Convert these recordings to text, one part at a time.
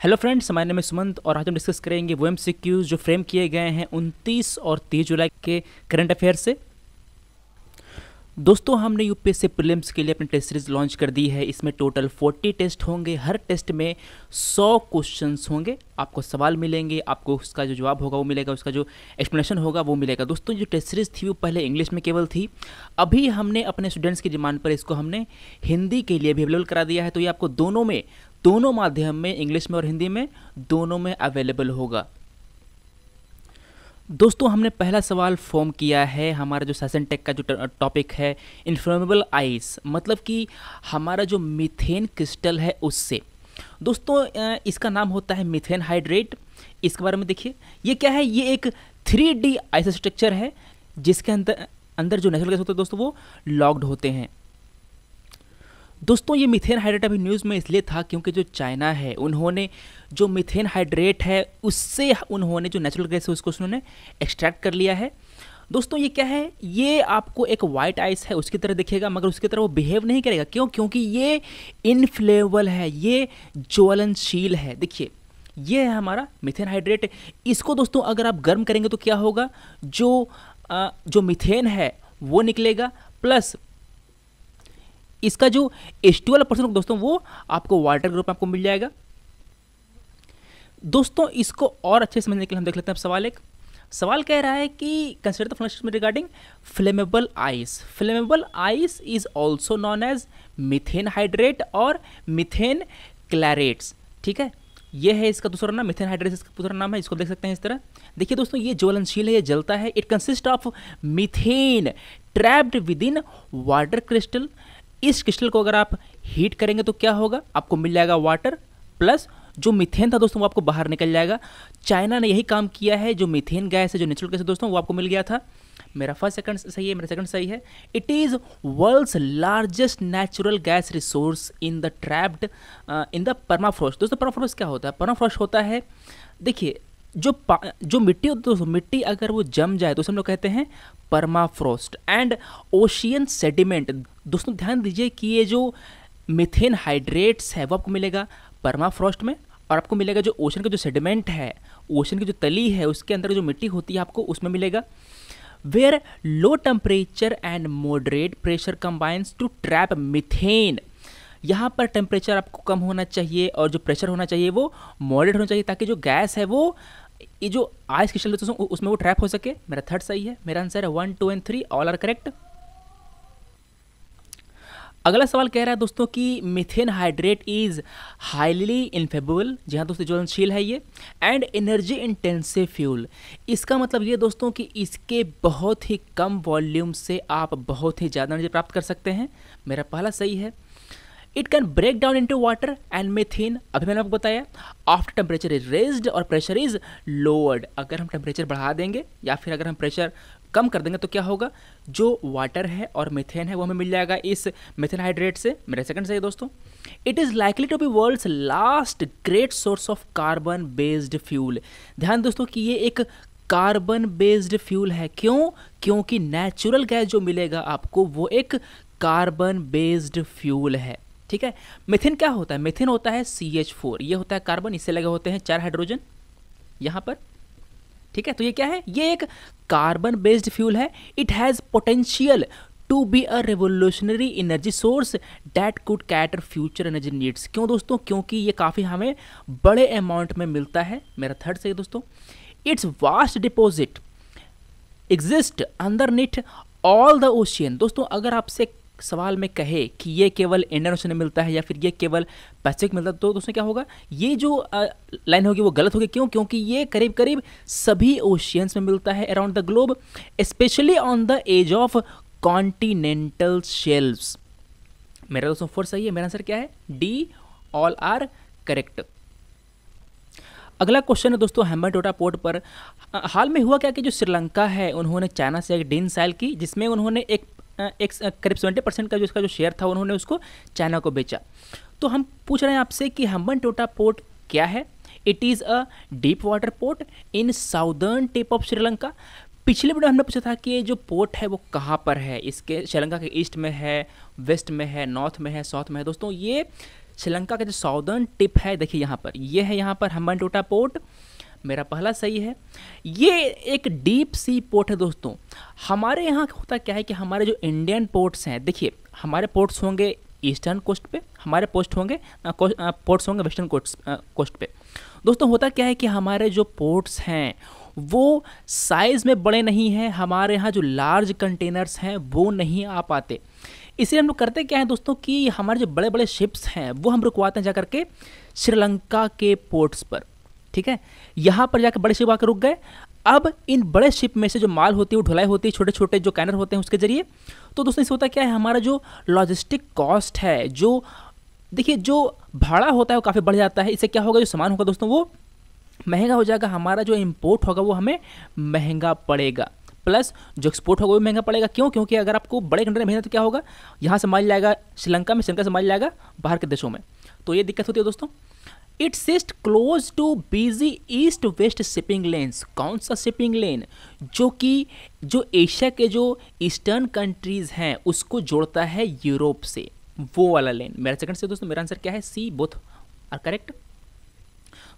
Hello friends, हमारे नाम है सुमंत और आज हम डिस्कस करेंगे वो एमसीक्यूज जो फ्रेम किए गए हैं 29 और 30 जुलाई के करंट अफेयर से। दोस्तों, हमने यूपीएससी प्रीलिम्स के लिए अपनी टेस्ट सीरीज लॉन्च कर दी है। इसमें टोटल 40 टेस्ट होंगे। हर टेस्ट में 100 क्वेश्चंस होंगे। आपको सवाल मिलेंगे, आपको उसका जो जवाब होगा वो मिलेगा, उसका जो एक्सप्लेनेशन होगा वो मिलेगा। दोस्तों, जो टेस्ट सीरीज थी वो पहले इंग्लिश में केवल थी। अभी हमने अपने स्टूडेंट्स की डिमांड पर इसको हमने हिंदी के लिए भी अवेलेबल करा दिया है। तो ये आपको दोनों माध्यम में, इंग्लिश में और हिंदी में, दोनों में अवेलेबल होगा। दोस्तों, हमने पहला सवाल फॉर्म किया है। हमारा जो सेशन टेक का जो टॉपिक है इन्फ्लेमेबल आइस, मतलब कि हमारा जो मीथेन क्रिस्टल है उससे। दोस्तों, इसका नाम होता है मीथेन हाइड्रेट। इसके बारे में देखिए, ये क्या है, ये एक 3D आइस स्ट्रक्चर है जिसके अंदर जो नेचुरल गैस होते हैं दोस्तों वो लॉक्ड होते हैं। दोस्तों, ये मीथेन हाइड्रेट अभी न्यूज़ में इसलिए था क्योंकि जो चाइना है उन्होंने जो मीथेन हाइड्रेट है उससे उन्होंने जो नेचुरल गैस है उसको उन्होंने एक्सट्रैक्ट कर लिया है। दोस्तों, ये क्या है, ये आपको एक वाइट आइस है उसकी तरह दिखेगा, मगर उसकी तरह वो बिहेव नहीं करेगा। क्यों? क्योंकि ये इनफ्लेमेबल है, ये ज्वलनशील है। देखिए, ये है हमारा मीथेन हाइड्रेट। इसको दोस्तों अगर आप गर्म करेंगे तो क्या होगा, जो मीथेन है वो निकलेगा, प्लस इसका जो H2% दोस्तों वो आपको वाटर ग्रुप आपको मिल जाएगा। दोस्तों, इसको और अच्छे से समझने के लिए हम देख लेते हैं सवाल कह रहा है कि consider the following regarding flammable ice. Flammable ice is also known as methane hydrate और मीथेन क्लैरेट्स। ठीक है, ये है इसका दूसरा नाम, मीथेन हाइड्रेट इसका दूसरा नाम है। इसको देख सकते हैं इस तरह। देखिए दोस्तों, ये ज्वलनशील है, ये जलता है। It consist of methane trapped with in water crystal. इस क्रिस्टल को अगर आप हीट करेंगे तो क्या होगा, आपको मिल जाएगा वाटर, प्लस जो मीथेन था दोस्तों वो आपको बाहर निकल जाएगा। चाइना ने यही काम किया है। जो मीथेन गैस है, जो नेचुरल गैस है दोस्तों, वो आपको मिल गया था। मेरा फर्स्ट सेकंड सही है, मेरा सेकंड सही है। It is world's largest natural gas resource in the trapped in the permafrost. दोस्तों, परमाफ्रॉस्ट क्या होता है? परमाफ्रॉस्ट होता है, देखिए, जो मिट्टी होती है दोस्तों, मिट्टी अगर वो जम जाए तो हम लोग कहते हैं परमाफ्रॉस्ट। And ocean sediment. दोस्तों, ध्यान दीजिए कि ये जो मीथेन हाइड्रेट्स है वो आपको मिलेगा परमाफ्रॉस्ट में, और आपको मिलेगा जो ओशन का जो सेडिमेंट है, ओशन की जो तली है उसके अंदर जो मिट्टी होती है आपको उसमें मिलेगा। Where low temperature and moderate pressure combines to trap methane. यहाँ पर टेम्परेचर आपको कम होना चाहिए और जो प्रेशर होना चाहिए वो मॉडरेट होना चाहिए, ताकि जो गैस है वो, ये जो आइस क्रिस्टल है उसमें वो ट्रैप हो सके। मेरा थर्ड सही है। मेरा आंसर है 1, 2 and 3 ऑल आर करेक्ट। अगला सवाल कह रहा है दोस्तों कि methane hydrate is highly inflammable. जी हाँ दोस्तों, ज्वलनशील है ये। And energy intensive fuel. इसका मतलब ये दोस्तों कि इसके बहुत ही कम वॉल्यूम से आप बहुत ही ज़्यादा एनर्जी प्राप्त कर सकते हैं। मेरा पहला सही है। It can break down into water and methane. अभी मैंने आपको बताया, आफ्टर टेम्परेचर इज रेज्ड और प्रेशर इज लोअर्ड। अगर हम टेम्परेचर बढ़ा देंगे या फिर अगर हम प्रेशर कम कर देंगे तो क्या होगा, जो वाटर है और मीथेन है वो हमें मिल जाएगा इस मीथेन हाइड्रेट से। मेरा सेकंड सही है दोस्तों। It is likely to be world's last great source of carbon based fuel. ध्यान दोस्तों कि ये एक कार्बन बेस्ड फ्यूल है। क्यों? क्योंकि नेचुरल गैस जो मिलेगा आपको वो एक कार्बन बेस्ड फ्यूल है। ठीक है। मीथेन क्या होता है? मीथेन होता है CH4, ये होता है कार्बन, इससे लगे होते हैं 4 हाइड्रोजन यहाँ पर। ठीक है, तो ये क्या है, ये एक कार्बन बेस्ड फ्यूल है। It has potential to be a revolutionary energy source that could cater future energy needs. क्यों दोस्तों? क्योंकि ये काफ़ी हमें बड़े अमाउंट में मिलता है। मेरा थर्ड सही है दोस्तों। Its vast deposit exist underneath all the ocean. दोस्तों, अगर आपसे सवाल में कहे कि ये केवल इंडियन ओशन में मिलता है या फिर ये केवल पैसिफिक मिलता है, तो उसमें क्या होगा, ये जो लाइन होगी वो गलत होगी। क्यों? क्योंकि ये करीब करीब सभी ओशियंस में मिलता है around the globe, specially on the edge of continental shelves. मेरा दोस्तों फोर्थ सही है। मेरा आंसर क्या है? D all are correct. अगला क्वेश्चन है दोस्तों हम्बनटोटा पोर्ट पर। हाल में हुआ क्या कि जो श्रीलंका है उन्होंने चाइना से एक डील साइन की, जिसमें उन्होंने एक करीब 70% का जो इसका जो शेयर था उन्होंने उसको चाइना को बेचा। तो हम पूछ रहे हैं आपसे कि हम्बनटोटा पोर्ट क्या है? It is a deep water port in southern tip of Sri Lanka. पिछले वीडियो हमने पूछा था कि ये जो पोर्ट है वो कहाँ पर है। इसके श्रीलंका के ईस्ट में है, वेस्ट में है, नॉर्थ में है, साउथ में है। दोस्तों, ये श्रीलंका का जो साउदर्न टिप है, देखिए यहाँ पर, ये है यहाँ पर हम्बनटोटा पोर्ट, मेरा पहला सही है। ये एक डीप सी पोर्ट है दोस्तों। हमारे यहाँ होता क्या है कि हमारे जो इंडियन पोर्ट्स हैं, देखिए हमारे पोर्ट्स होंगे ईस्टर्न कोस्ट पे, हमारे पोर्ट्स होंगे वेस्टर्न कोस्ट पे। दोस्तों होता क्या है कि हमारे जो पोर्ट्स हैं वो साइज़ में बड़े नहीं हैं, हमारे यहाँ जो लार्ज कंटेनर्स हैं वो नहीं आ पाते। इसलिए हम लोग करते क्या है दोस्तों कि हमारे जो बड़े बड़े शिप्स हैं वो हम रुकवाते हैं जाकर के श्रीलंका के पोर्ट्स पर, ठीक है। यहाँ पर जाकर बड़े शिप आकर रुक गए। अब इन बड़े शिप में से जो माल होती है वो ढुलाई होती है छोटे छोटे जो कैनर होते हैं उसके जरिए। तो दोस्तों इससे होता क्या है, हमारा जो लॉजिस्टिक कॉस्ट है, जो देखिए जो भाड़ा होता है वो काफ़ी बढ़ जाता है। इससे क्या होगा, जो सामान होगा दोस्तों वो महंगा हो जाएगा, हमारा जो इम्पोर्ट होगा वो हमें महंगा पड़ेगा, प्लस जो एक्सपोर्ट होगा वो महंगा पड़ेगा। क्यों? क्योंकि अगर आपको बड़े कंटेनर भेजना तो क्या होगा, यहाँ से माल जाएगा श्रीलंका में, श्रीलंका से माल जाएगा बाहर के देशों में, तो ये दिक्कत होती है दोस्तों। It cyst close too busy east west shipping lens. कौन सा शिपिंग लेन? जो कि जो एशिया के जो ईस्टर्न कंट्रीज़ हैं उसको जोड़ता है यूरोप से, वो वाला लेन। मेरा सेकंड से दोस्तों मेरा आंसर क्या है, सी, बोथ आर करेक्ट।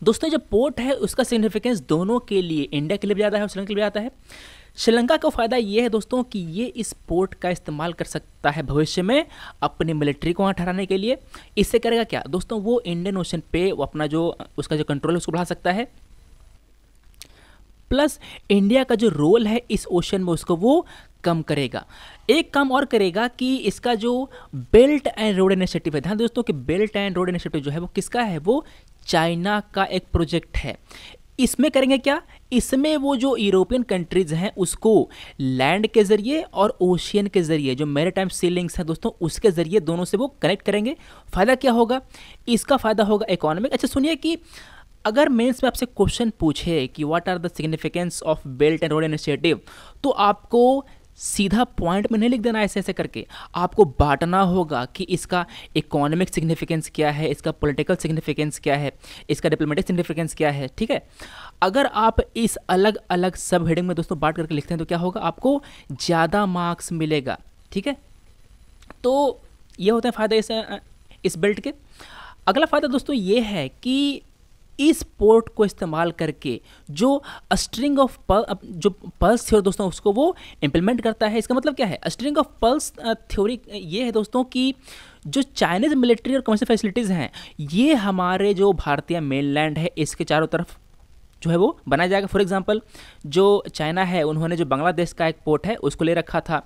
दोस्तों जो पोर्ट है उसका सिग्निफिकेंस दोनों के लिए, इंडिया के लिए भी ज़्यादा है और श्रीलंका के लिए भी ज़्यादा है। श्रीलंका का फ़ायदा ये है दोस्तों कि ये इस पोर्ट का इस्तेमाल कर सकता है भविष्य में अपनी मिलिट्री को वहाँ ठहराने के लिए। इससे करेगा क्या दोस्तों, वो इंडियन ओशन पे अपना जो उसका जो कंट्रोल है उसको बढ़ा सकता है, प्लस इंडिया का जो रोल है इस ओशन में उसको वो कम करेगा। एक काम और करेगा कि इसका जो बेल्ट एंड रोड इनिशिएटिव है, ध्यान दोस्तों कि बेल्ट एंड रोड इनिशिएटिव जो है वो किसका है, वो चाइना का एक प्रोजेक्ट है। इसमें करेंगे क्या, इसमें वो जो यूरोपियन कंट्रीज हैं उसको लैंड के जरिए और ओशियन के जरिए, जो मैरीटाइम सी लिंक्स हैं दोस्तों उसके जरिए दोनों से वो कनेक्ट करेंगे। फ़ायदा क्या होगा, इसका फ़ायदा होगा इकोनॉमिक। अच्छा सुनिए कि अगर मेंस में आपसे क्वेश्चन पूछे कि what are the significance of belt and road initiative, तो आपको सीधा पॉइंट में नहीं लिख देना ऐसे ऐसे करके, आपको बांटना होगा कि इसका इकोनॉमिक सिग्निफिकेंस क्या है, इसका पॉलिटिकल सिग्निफिकेंस क्या है, इसका डिप्लोमेटिक सिग्निफिकेंस क्या है, ठीक है। अगर आप इस अलग अलग सब हेडिंग में दोस्तों बांट करके लिखते हैं तो क्या होगा, आपको ज़्यादा मार्क्स मिलेगा, ठीक है। तो ये होते हैं फ़ायदे इस बेल्ट के। अगला फ़ायदा दोस्तों ये है कि इस पोर्ट को इस्तेमाल करके जो स्ट्रिंग ऑफ जो पल्स थ्योरी दोस्तों उसको वो इम्प्लीमेंट करता है। इसका मतलब क्या है, स्ट्रिंग ऑफ पल्स थ्योरी ये है दोस्तों कि जो चाइनीज़ मिलिट्री और कमर्शियल फैसिलिटीज़ हैं ये हमारे जो भारतीय मेनलैंड है इसके चारों तरफ जो है वो बनाया जाएगा। फॉर एग्जांपल जो चाइना है उन्होंने जो बांग्लादेश का एक पोर्ट है उसको ले रखा था,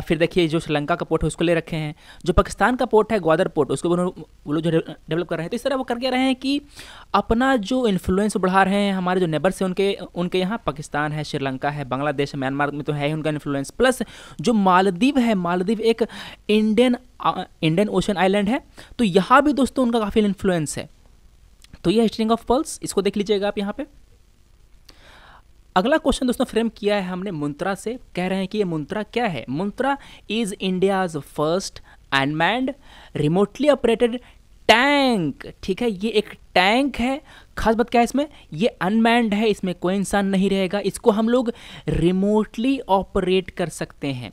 फिर देखिए जो श्रीलंका का पोर्ट है उसको ले रखे हैं, जो पाकिस्तान का पोर्ट है ग्वादर पोर्ट उसको वो लोग जो डेवलप कर रहे हैं। तो इस तरह वो करके रहे हैं कि अपना जो इन्फ्लुएंस बढ़ा रहे हैं। हमारे जो नेबर्स हैं उनके यहाँ पाकिस्तान है, श्रीलंका है, बांग्लादेश है, म्यांमार में तो है ही उनका इन्फ्लुएंस, प्लस जो मालदीव है, मालदीव एक इंडियन ओशन आइलैंड है, तो यहाँ भी दोस्तों उनका काफ़ी इन्फ्लुएंस है। तो ये स्ट्रिंग ऑफ पल्स, इसको देख लीजिएगा आप यहाँ पे। अगला क्वेश्चन दोस्तों फ्रेम किया है हमने मुंत्रा से। कह रहे हैं कि ये मुंत्रा क्या है। Muntra is India's first unmanned remotely operated tank, ठीक है। ये एक टैंक है। खास बात क्या है इसमें, ये अनमैन्ड है, इसमें कोई इंसान नहीं रहेगा, इसको हम लोग रिमोटली ऑपरेट कर सकते हैं।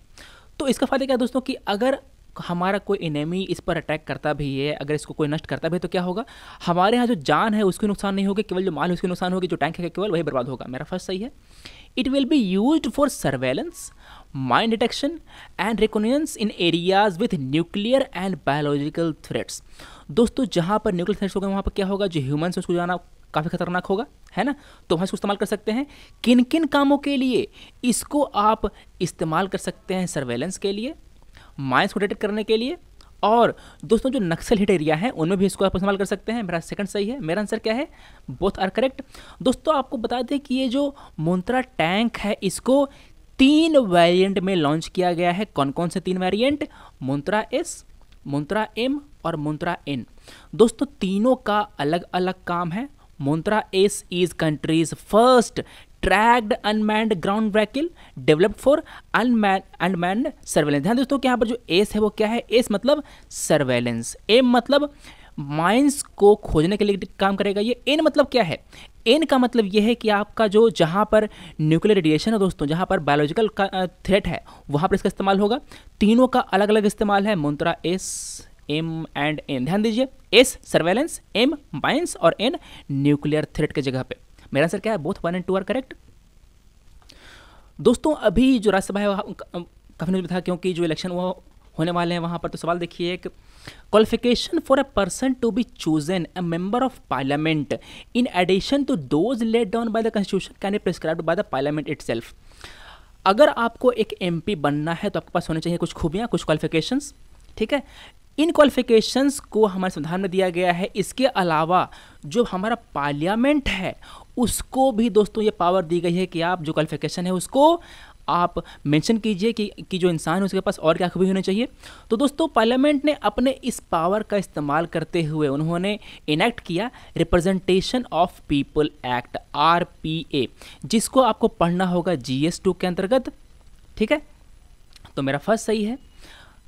तो इसका फायदा क्या है दोस्तों कि अगर हमारा कोई एनिमी इस पर अटैक करता भी है, अगर इसको कोई नष्ट करता भी है तो क्या होगा, हमारे यहाँ जो जान है उसको नुकसान नहीं होगा, केवल जो माल है उसको नुकसान होगी, जो टैंक है केवल वही बर्बाद होगा। मेरा फर्स्ट सही है। It will be used for surveillance, mine detection and recognitions in areas with nuclear and biological threats. दोस्तों जहाँ पर न्यूक्लियर थ्रेट्स होगा वहाँ पर क्या होगा, जो ह्यूमन्स उसको जाना काफ़ी खतरनाक होगा, है ना। तो हम इसको इस्तेमाल कर सकते हैं किन किन कामों के लिए, इसको आप इस्तेमाल कर सकते हैं सर्वेलेंस के लिए, माइंस को डिटेक्ट करने के लिए, और दोस्तों जो नक्सल हिट एरिया है उनमें भी इसको आप इस्तेमाल कर सकते हैं। मेरा सेकंड सही है। मेरा आंसर क्या है, बोथ आर करेक्ट। दोस्तों आपको बता दें कि ये जो मुंत्रा टैंक है इसको 3 वेरिएंट में लॉन्च किया गया है। कौन कौन से 3 वेरिएंट, मुंत्रा एस, मुंत्रा एम और मुंत्रा एन। दोस्तों तीनों का अलग अलग काम है। मुंत्रा S is country's first tracked unmanned ground vehicle developed for unmanned surveillance. ध्यान दोस्तों कि यहाँ पर जो एस है वो क्या है, एस मतलब सर्वेलेंस, एम मतलब माइंस को खोजने के लिए काम करेगा। ये एन मतलब क्या है, एन का मतलब ये है कि आपका जो जहाँ पर न्यूक्लियर रेडिएशन है दोस्तों, जहाँ पर बायोलॉजिकल थ्रेट है वहाँ पर इसका इस्तेमाल होगा। तीनों का अलग अलग इस्तेमाल है। मुंत्रा एस एम एंड एन। ध्यान दीजिए, एस सर्वेलेंस, एम माइंस और एन न्यूक्लियर थ्रेट के जगह पे। मेरा आंसर क्या है? Both 1 and 2 are correct. दोस्तों अभी जो राज्यसभा है काफ़ी न्यूज था, क्योंकि जो इलेक्शन वो होने वाले हैं वहाँ पर। तो सवाल देखिए, एक qualification for a person to be chosen a member of parliament in addition to those laid down by the constitution can be prescribed by the parliament itself. अगर आपको एक एमपी बनना है तो आपके पास होने चाहिए कुछ खूबियाँ, कुछ क्वालिफिकेशंस, ठीक है। इन क्वालिफिकेशंस को हमारे संविधान में दिया गया है। इसके अलावा जो हमारा पार्लियामेंट है उसको भी दोस्तों ये पावर दी गई है कि आप जो क्वालिफिकेशन है उसको आप मेंशन कीजिए कि जो इंसान है उसके पास और क्या खूबी होनी चाहिए। तो दोस्तों पार्लियामेंट ने अपने इस पावर का इस्तेमाल करते हुए उन्होंने इनेक्ट किया representation of people act RPA, जिसको आपको पढ़ना होगा GS2 के अंतर्गत, ठीक है। तो मेरा फर्स्ट सही है।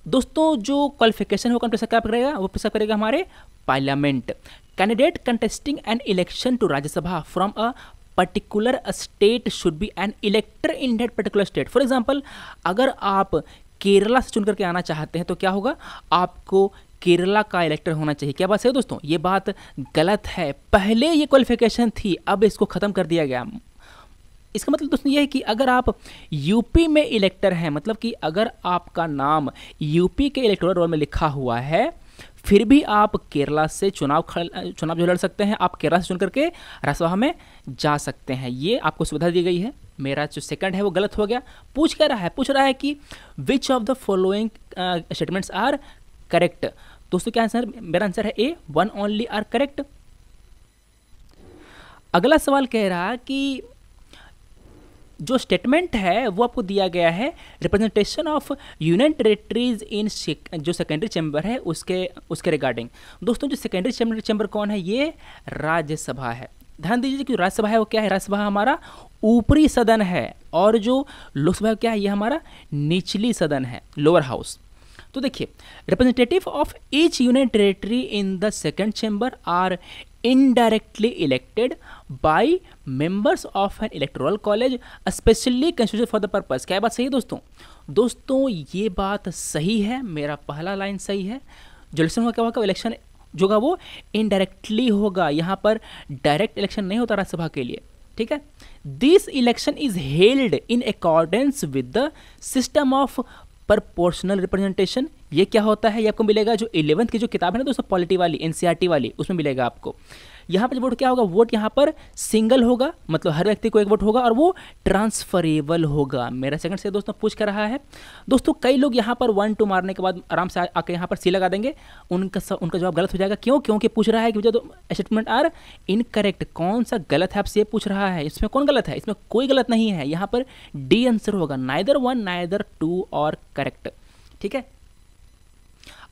दोस्तों जो क्वालिफिकेशन होगा क्या करेगा? वो प्रिस्क्राइब करेगा हमारे parliament. Candidate contesting an election to Rajya Sabha from a particular state should be an elector in that particular state. For example, अगर आप केरला से चुन करके आना चाहते हैं तो क्या होगा? आपको केरला का इलेक्टर होना चाहिए। क्या बात है दोस्तों? ये बात गलत है। पहले ये क्वालिफिकेशन थी, अब इसको ख़त्म कर दिया गया। इसका मतलब दोस्तों ये है कि अगर आप यूपी में इलेक्टर हैं, मतलब कि अगर आपका नाम यूपी के इलेक्टोरल रोल में लिखा हुआ है, फिर भी आप केरला से चुनाव जो लड़ सकते हैं, आप केरला से चुन करके राज्यसभा में जा सकते हैं। ये आपको सुविधा दी गई है। मेरा जो सेकंड है वो गलत हो गया। पूछ रहा है कि which of the following statements are correct. दोस्तों क्या आंसर? मेरा आंसर है ए, 1 only आर करेक्ट। अगला सवाल कह रहा कि जो स्टेटमेंट है वो आपको दिया गया है representation of union territories in जो सेकेंडरी चैम्बर है उसके रिगार्डिंग। दोस्तों जो सेकेंडरी चैम्बर कौन है? ये राज्यसभा है। ध्यान दीजिए कि राज्यसभा है वो क्या है? राज्यसभा हमारा ऊपरी सदन है, और जो लोकसभा क्या है? ये हमारा निचली सदन है, लोअर हाउस। तो देखिए, representative of each union territory in the second chamber are indirectly elected by members of an electoral college especially constituted for the purpose। क्या बात सही है दोस्तों ये बात सही है। मेरा पहला लाइन सही है। जो इलेक्शन होगा क्या होगा? इलेक्शन जो होगा वो इनडायरेक्टली होगा। यहाँ पर डायरेक्ट इलेक्शन नहीं होता राज्यसभा के लिए, ठीक है। This election is held in accordance with the system of proportional representation. ये क्या होता है? ये आपको मिलेगा जो 11th की जो किताब है ना दोस्तों, पॉलिटी वाली, NCERT वाली, उसमें मिलेगा आपको। यहाँ पर वोट क्या होगा? वोट यहाँ पर सिंगल होगा, मतलब हर व्यक्ति को एक वोट होगा, और वो ट्रांसफरेबल होगा। मेरा सेकंड से दोस्तों पूछ कर रहा है। दोस्तों कई लोग यहाँ पर 1 2 मारने के बाद आराम से आके यहाँ पर C लगा देंगे, उनका जवाब गलत हो जाएगा। क्यों? क्योंकि पूछ रहा है कि जो स्टेटमेंट आर इनकरेक्ट। कौन सा गलत है आपसे ये पूछ रहा है। इसमें कौन गलत है? इसमें कोई गलत नहीं है। यहाँ पर D आंसर होगा, नाइदर 1 नाइदर 2 और करेक्ट, ठीक है।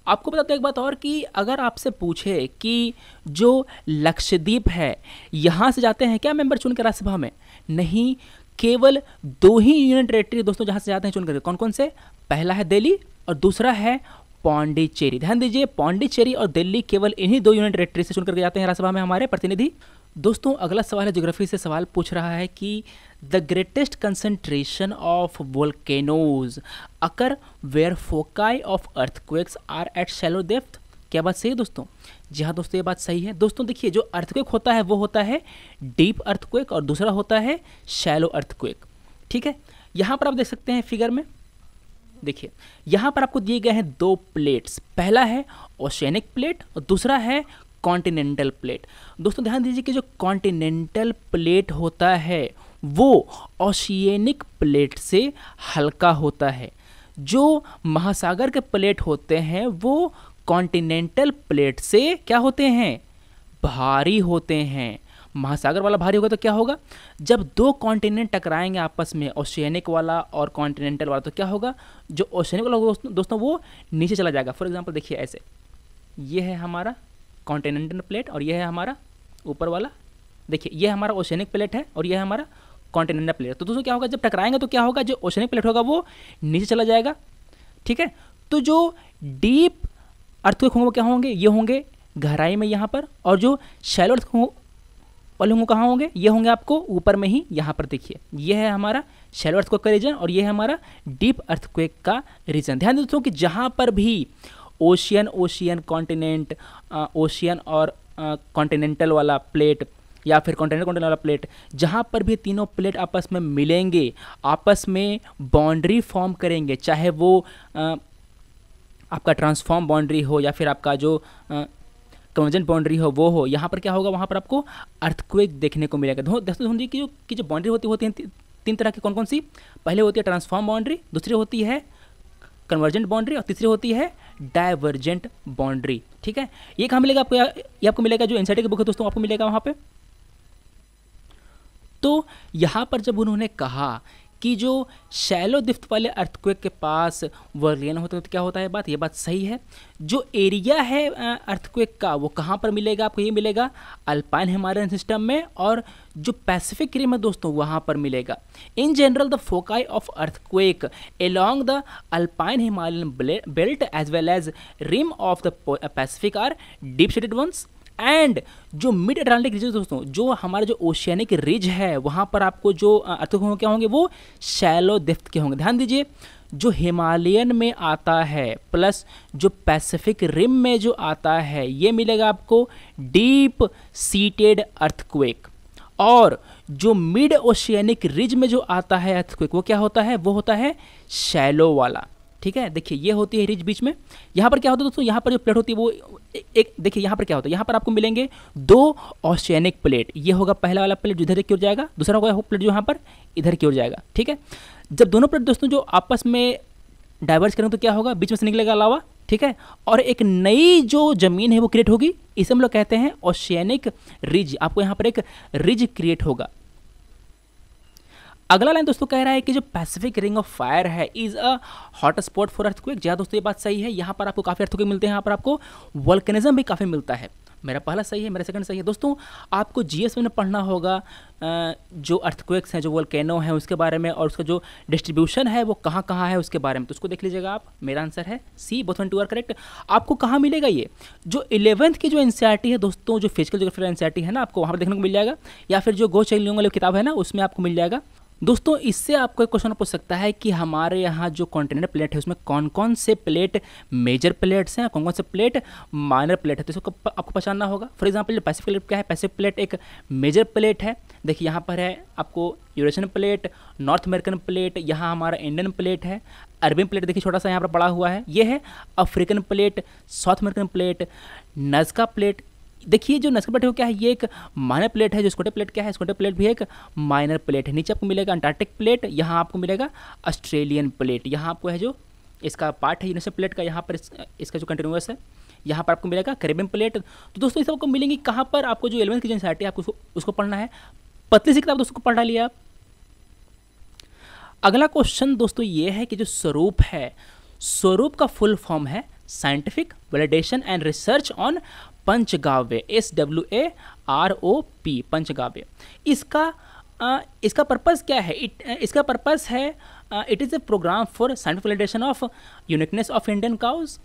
आपको बताते हैं एक बात और कि अगर आपसे पूछे कि जो लक्षद्वीप है यहाँ से जाते हैं क्या मेंबर चुन कर राज्यसभा में? नहीं, केवल 2 ही यूनियन टेरिटरी दोस्तों जहाँ से जाते हैं चुन कर। कौन कौन से? पहला है दिल्ली और दूसरा है पौंडीचेरी। ध्यान दीजिए, पौंडीचेरी और दिल्ली केवल इन्हीं 2 यूनियन टेरिटरी से चुन करके जाते हैं राज्यसभा में हमारे प्रतिनिधि। दोस्तों अगला सवाल है ज्योग्राफी से। सवाल पूछ रहा है कि the greatest concentration of volcanoes occur where foci of earthquakes are at shallow depth. क्या बात सही है दोस्तों? जी हाँ दोस्तों, ये बात सही है। दोस्तों देखिए, जो अर्थक्वेक होता है वो होता है डीप अर्थक्वेक और दूसरा होता है शैलो अर्थक्वेक, ठीक है। यहाँ पर आप देख सकते हैं फिगर में, देखिए यहाँ पर आपको दिए गए हैं 2 प्लेट्स। पहला है ओशियनिक प्लेट और दूसरा है कॉन्टिनेंटल प्लेट। दोस्तों ध्यान दीजिए कि जो कॉन्टिनेंटल प्लेट होता है वो ओशियनिक प्लेट से हल्का होता है। जो महासागर के प्लेट होते हैं वो कॉन्टिनेंटल प्लेट से क्या होते हैं? भारी होते हैं। महासागर वाला भारी होगा तो क्या होगा? जब 2 कॉन्टिनेंट टकराएंगे आपस में, ओशियनिक वाला और कॉन्टिनेंटल वाला, तो क्या होगा? जो ओशियनिक वाला दोस्तों वो नीचे चला जाएगा। फॉर एग्जांपल देखिए ऐसे, ये है हमारा कॉन्टिनेंटल प्लेट और ये है हमारा ऊपर वाला। देखिए ये हमारा ओशियनिक प्लेट है और ये है हमारा कॉन्टिनेंटल प्लेट। तो दोस्तों क्या होगा? जब टकराएंगे तो क्या होगा? जो ओशियनिक प्लेट होगा वो नीचे चला जाएगा, ठीक है। तो जो डीप अर्थक्वेक होंगे क्या होंगे? ये होंगे गहराई में यहाँ पर, और जो शैलो अर्थक्वेक वाले होंगे कहाँ होंगे? ये होंगे आपको ऊपर में ही। यहाँ पर देखिए ये है हमारा शैलो अर्थक्वेक का रीजन और ये है हमारा डीप अर्थक्वेक का रीजन। ध्यान दें दोस्तों कि जहाँ पर भी ओशियन ओशियन कॉन्टिनेंट, ओशियन और कॉन्टिनेंटल वाला प्लेट या फिर कॉन्टिनेंटल वाला प्लेट, जहाँ पर भी तीनों प्लेट आपस में मिलेंगे, आपस में बाउंड्री फॉर्म करेंगे, चाहे वो आपका ट्रांसफॉर्म बाउंड्री हो या फिर आपका जो कन्वर्जेंट बाउंड्री हो वो हो, यहाँ पर क्या होगा, वहाँ पर आपको अर्थक्वेक देखने को मिलेगा। दोस्तों ध्यान दीजिए कि जो बाउंड्री होती है तीन तरह की, कौन कौन सी? पहले होती है ट्रांसफॉर्म बाउंड्री, दूसरी होती है कन्वर्जेंट बाउंड्री और तीसरी होती है डाइवर्जेंट बाउंड्री। ठीक है, ये कहाँ मिलेगा आपको? ये आपको मिलेगा जो एनसीईआरटी की बुक है दोस्तों, आपको मिलेगा वहाँ पे। तो यहाँ पर जब उन्होंने कहा कि जो शैलो डिप्थ वाले अर्थक्वेक के पास वर्लियन होते हैं तो क्या होता है बात, ये बात सही है। जो एरिया है अर्थक्वेक का वो कहाँ पर मिलेगा आपको? ये मिलेगा अल्पाइन हिमालयन सिस्टम में, और जो पैसिफिक रिम है दोस्तों वहाँ पर मिलेगा। In general the foci of earthquake along the Alpine Himalayan belt as well as rim of the Pacific are deep seated ones, and जो मिड अटलांटिक रीजन दोस्तों, जो हमारा जो ओशियानिक रिज है वहाँ पर आपको जो अर्थक्वेक क्या होंगे वो शैलो डेप्थ के होंगे। ध्यान दीजिए, जो हिमालयन में आता है प्लस जो पैसिफिक रिम में जो आता है ये मिलेगा आपको डीप सीटेड अर्थक्वेक, और जो मिड ओशियानिक रिज में जो आता है अर्थक्वेक वो क्या होता है? वो होता है शैलो वाला। ठीक है, देखिए ये होती है रिज बीच में। यहाँ पर क्या होता है दोस्तों, यहाँ पर जो प्लेट होती है वो एक देखिए यहाँ पर क्या होता है, यहाँ पर आपको मिलेंगे दो ओशियानिक प्लेट। ये होगा पहला वाला प्लेट जो इधर की ओर जाएगा, दूसरा होगा प्लेट जो यहाँ पर इधर की ओर जाएगा। ठीक है, जब दोनों प्लेट दोस्तों जो आपस में डाइवर्ज करेंगे तो क्या होगा, बीच में से निकलेगा लावा। ठीक है, और एक नई जो जमीन है वो क्रिएट होगी, इसे हम लोग कहते हैं ओशियानिक रिज। आपको यहाँ पर एक रिज क्रिएट होगा। अगला लाइन दोस्तों कह रहा है कि जो पैसिफिक रिंग ऑफ फायर है is a hot spot for earthquake. जी हाँ दोस्तों, ये बात सही है, यहाँ पर आपको काफ़ी अर्थक्वेक मिलते हैं, यहाँ पर आपको वोल्केनिज्म भी काफ़ी मिलता है। मेरा पहला सही है, मेरा सेकंड सही है। दोस्तों आपको जीएस में पढ़ना होगा जो अर्थक्वेक्स हैं, जो वोल्केनो है उसके बारे में, और उसका जो डिस्ट्रीब्यूशन है वो कहाँ कहाँ है उसके बारे में, तो उसको देख लीजिएगा आप। मेरा आंसर है सी, बोथ 1 2 आर करेक्ट। आपको कहाँ मिलेगा ये? जो 11th की जो एनसीईआरटी है दोस्तों, जो फिजिकल ज्योग्राफी एनसीईआरटी है ना, आपको वहाँ पर देखने को मिल जाएगा, या फिर जो गो चैलियों वाली किताब है ना उसमें आपको मिल जाएगा। दोस्तों इससे आपको एक क्वेश्चन पूछ सकता है कि हमारे यहाँ जो कॉन्टिनेंटल प्लेट है उसमें कौन कौन से प्लेट मेजर प्लेट्स हैं, कौन कौन से प्लेट माइनर प्लेट है, तो इसको आपको पहचानना होगा। फॉर एग्जांपल जो पैसिफिक प्लेट क्या है, पैसिफिक प्लेट एक मेजर प्लेट है। देखिए यहाँ पर है आपको Eurasian plate, north American plate, यहाँ हमारा इंडियन प्लेट है, अरबियन प्लेट देखिए छोटा सा यहाँ पर पड़ा हुआ है, ये है African plate, South American plate, Nazca plate. देखिए जो नज़का प्लेट है वो क्या है, ये एक माइनर प्लेट है। जो स्कोटे प्लेट क्या है, स्कोटे प्लेट भी एक माइनर प्लेट है। नीचे आपको मिलेगा अंटार्कटिक प्लेट, यहाँ आपको मिलेगा ऑस्ट्रेलियन प्लेट, यहाँ आपको है जो इसका पार्ट है यूरेशियन प्लेट का, यहाँ पर इसका जो कंटिन्यूअस है, यहाँ पर आपको मिलेगा कैरेबियन प्लेट। तो दोस्तों ये सब आपको मिलेंगी कहाँ पर? आपको जो 11th की जो एनसीईआरटी है आपको उसको पढ़ना है। पतली सी किताब दोस्तों को पढ़ डालिए आप। अगला क्वेश्चन दोस्तों ये है कि जो स्वरूप है, स्वरूप का फुल फॉर्म है scientific validation and research on panchgavya, SWAROP, panchgavya. इसका पर्पस क्या है? इसका पर्पस है it is a program for scientific validation of uniqueness of Indian cows,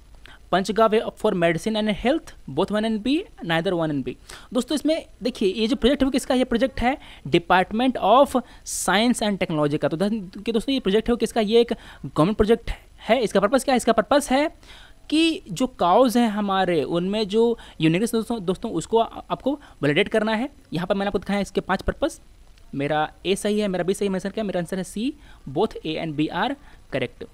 panchgavya for medicine and health, both 1 and B, neither 1 and B। दोस्तों इसमें देखिए ये जो प्रोजेक्ट है किसका? ये प्रोजेक्ट है department of science and technology का। तो दोस्तों ये प्रोजेक्ट है किसका? ये एक गवर्नमेंट प्रोजेक्ट है। इसका पर्पस क्या है? इसका पर्पस है कि जो काउज हैं हमारे उनमें जो यूनिकनेस दोस्तों उसको आपको वैलिडेट करना है। यहाँ पर मैंने आपको दिखाया इसके 5 पर्पस। मेरा ए सही है, मेरा बी सही है, मेरा आंसर क्या है? मेरा आंसर है C, both A and B are correct.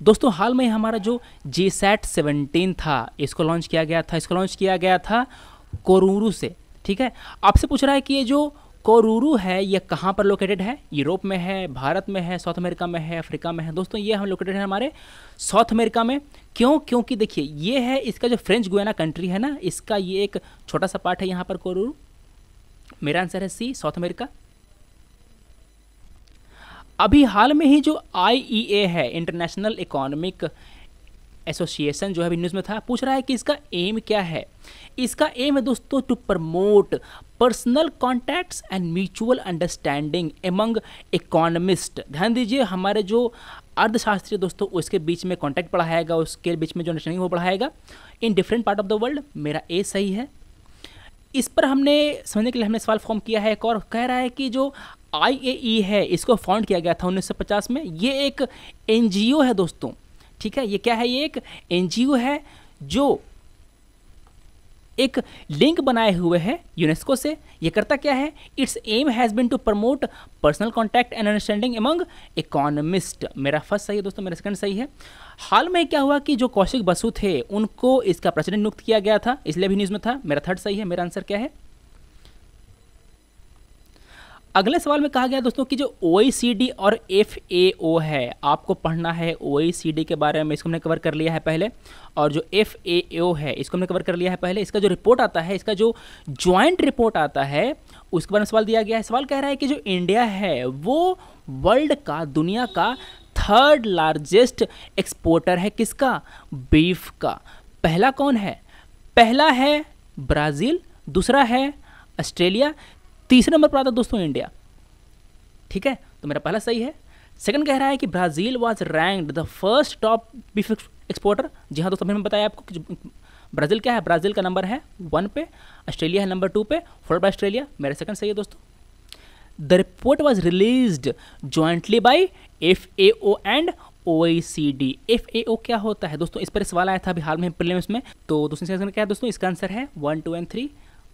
दोस्तों हाल में हमारा जो GSAT 17 था इसको लॉन्च किया गया था कोरुरू से। ठीक है, आपसे पूछ रहा है कि ये जो कोरुरू है ये कहाँ पर लोकेटेड है? यूरोप में है, भारत में है, साउथ अमेरिका में है, अफ्रीका में है। दोस्तों ये हम लोकेटेड है हमारे साउथ अमेरिका में। क्यों? क्योंकि देखिए ये है इसका जो फ्रेंच गुयाना कंट्री है ना, इसका ये एक छोटा सा पार्ट है यहाँ पर कोरुरू। मेरा आंसर है सी, साउथ अमेरिका। अभी हाल में ही जो IEA है, इंटरनेशनल इकोनॉमिक एसोसिएशन, जो है न्यूज़ में था, पूछ रहा है कि इसका एम क्या है। इसका एम है दोस्तों to promote personal contacts and mutual understanding among economist. ध्यान दीजिए हमारे जो अर्थशास्त्री दोस्तों उसके बीच में कॉन्टैक्ट बढ़ाएगा, उसके बीच में जो अंडरस्टैंडिंग वो बढ़ाएगा in different part of the world. मेरा ए सही है। इस पर हमने समझने के लिए हमने सवाल फॉर्म किया है एक और, कह रहा है कि जो IAE है इसको फाउंड किया गया था 1950 में। ये एक NGO है दोस्तों, ठीक है, ये क्या है, ये एक एनजीओ है जो एक लिंक बनाए हुए है यूनेस्को से। ये करता क्या है, its aim has been to promote personal contact and understanding among economist. मेरा फर्स्ट सही है दोस्तों, मेरा सेकंड सही है। हाल में क्या हुआ कि जो कौशिक बसु थे उनको इसका प्रेसिडेंट नियुक्त किया गया था, इसलिए भी न्यूज़ में था। मेरा थर्ड सही है। मेरा आंसर क्या है? अगले सवाल में कहा गया दोस्तों कि जो OECD और FAO है, आपको पढ़ना है OECD के बारे में, इसको हमने कवर कर लिया है पहले, और जो FAO है इसको हमने कवर कर लिया है पहले। इसका जो रिपोर्ट आता है, इसका जो ज्वाइंट रिपोर्ट आता है, उसके बारे में सवाल दिया गया है। सवाल कह रहा है कि जो इंडिया है वो वर्ल्ड का, दुनिया का थर्ड लार्जेस्ट एक्सपोर्टर है किसका? बीफ का। पहला कौन है? पहला है ब्राज़ील, दूसरा है ऑस्ट्रेलिया, तीसरे नंबर पर आता है दोस्तों इंडिया। ठीक है, तो मेरा पहला सही है। सेकंड कह रहा है कि Brazil was ranked the first top beef exporter. जी हाँ दोस्तों, मैंने बताया आपको कि ब्राज़ील क्या है, ब्राज़ील का नंबर है 1 पे, ऑस्ट्रेलिया है नंबर 2 पे, फॉलोड बाय ऑस्ट्रेलिया। मेरा सेकंड सही है दोस्तों। The report was released jointly by FAO and OECD। FAO क्या होता है दोस्तों, इस पर सवाल आया था अभी हाल में प्रीलिम्स में। तो दूसरे सेक्शन क्या है दोस्तों, इसका आंसर है 1, 2 एंड 3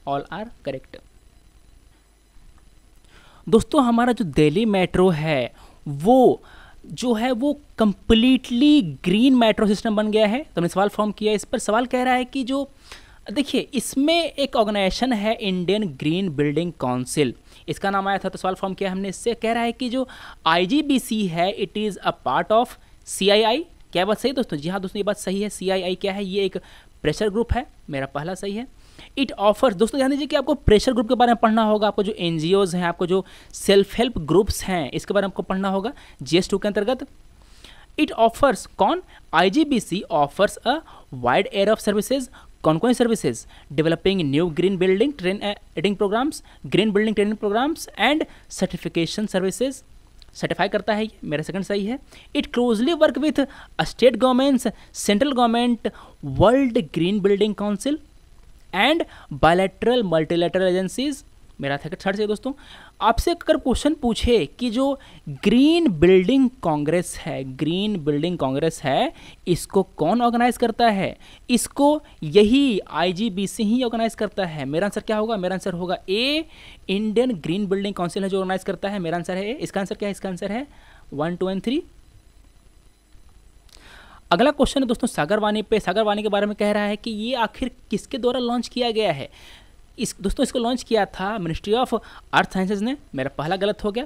ऑल आर करेक्ट। दोस्तों हमारा जो दिल्ली मेट्रो है वो जो है वो कंप्लीटली ग्रीन मेट्रो सिस्टम बन गया है। तो हमने सवाल फॉर्म किया इस पर। सवाल कह रहा है कि जो देखिए इसमें एक ऑर्गेनाइजेशन है इंडियन ग्रीन बिल्डिंग काउंसिल, इसका नाम आया था, तो सवाल फॉर्म किया हमने इससे। कह रहा है कि जो IGBC है it is a part of CII। क्या बात सही दोस्तों? जी हाँ दोस्तों, ये बात सही है। CII क्या है, ये एक प्रेशर ग्रुप है। मेरा पहला सही है। इट ऑफर्स, दोस्तों ध्यान दीजिए कि आपको प्रेशर ग्रुप के बारे में पढ़ना होगा, आपको जो NGOs हैं, आपको जो सेल्फ हेल्प ग्रुप्स हैं, इसके बारे में आपको पढ़ना होगा GS2 के अंतर्गत। इट ऑफर्स, कौन? IGBC offers a wide array of services. कौन कौन services? Developing new green building training programmes, green building training programmes and certification services. Certify करता है ये। मेरा सेकंड सही है। It closely work with state governments, central government, world green building council and bilateral multilateral agencies. मेरा third से दोस्तों, आपसे अगर क्वेश्चन पूछे कि जो ग्रीन बिल्डिंग कांग्रेस है, ग्रीन बिल्डिंग कांग्रेस है, इसको कौन ऑर्गेनाइज करता है? इसको यही IGBC ही ऑर्गेनाइज करता है। मेरा आंसर क्या होगा? मेरा आंसर होगा ए, इंडियन ग्रीन बिल्डिंग काउंसिल है जो ऑर्गेनाइज करता है। मेरा आंसर है ए। इसका आंसर क्या है? इसका आंसर है 1, 2 एंड 3। अगला क्वेश्चन है दोस्तों सागरवानी पे। सागरवानी के बारे में कह रहा है कि ये आखिर किसके द्वारा लॉन्च किया गया है। दोस्तों इसको लॉन्च किया था मिनिस्ट्री ऑफ अर्थ साइंसेज ने। मेरा पहला गलत हो गया।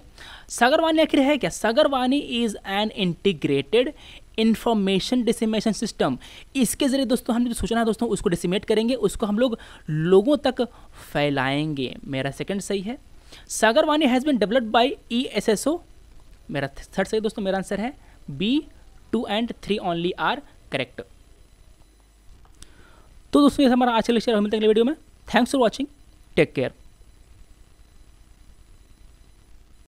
सागरवानी आखिर है क्या? Sagarvani is an integrated information dissemination system. इसके जरिए दोस्तों हमने जो सूचना है दोस्तों उसको डिसिमेट करेंगे, उसको हम लोग लोगों तक फैलाएंगे। मेरा सेकंड सही है। Sagarvani has been developed by ESSO। मेरा थर्ड सही दोस्तों। मेरा आंसर है B, 2 and 3 only are correct. तो दोस्तों ये हमारा आज का लेक्चर, मिलते हैं अगले वीडियो में। Thanks for watching, take care.